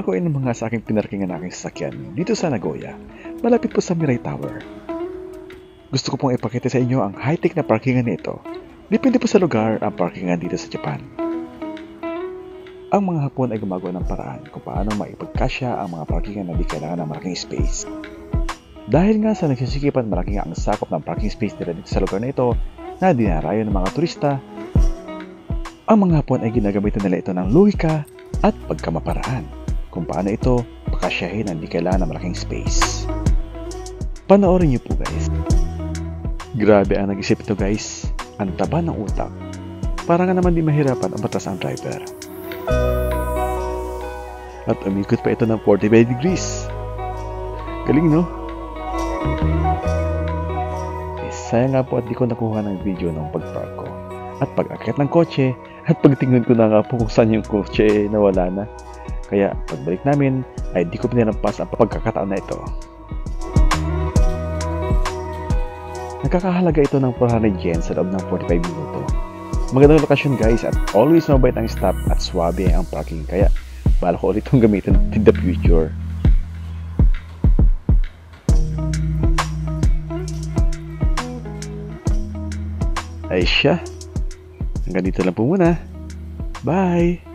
Ako ay naman nga sa aking pinarkingan aking sasakyan dito sa Nagoya, malapit po sa Mirai Tower. Gusto ko pong ipakita sa inyo ang high-tech na parkingan nito. Depende po sa lugar ang parkingan dito sa Japan. Ang mga Hapon ay gumagawa ng paraan kung paano maipagkasya ang mga parkingan na di kailangan ng malaking space. Dahil nga sa nagsisikipan malaki nga ang sakop ng parking space nila dito sa lugar na ito na dinarayo ng mga turista, ang mga Hapon ay ginagamitan nila ito ng logika at pagkamaparaan kung paano ito pakasyahin ang di kailangan ng malaking space. Panoorin niyo po guys. Grabe ang nag-isip ito guys. Ang taba ng utak. Para nga naman di mahirapan ang batas ang driver. At umikot pa ito ng 45 degrees. Galing no? Sayang nga po at di ko nakuha ng video ng pagpark ko. At pag-akit ng kotse at pagtingin ko na nga po kung saan yung kotse nawala na. Kaya pagbalik namin ay di ko pinalampas ang pagkakataon na ito. Nakakahalaga ito ng 400 yen sa loob ng 45 minuto. Magandang lokasyon guys at always mabait ang staff at swabe ang parking kaya bala ko ulit itong gamitin in the future. Ay siya. Hanggang dito lang po muna. Bye!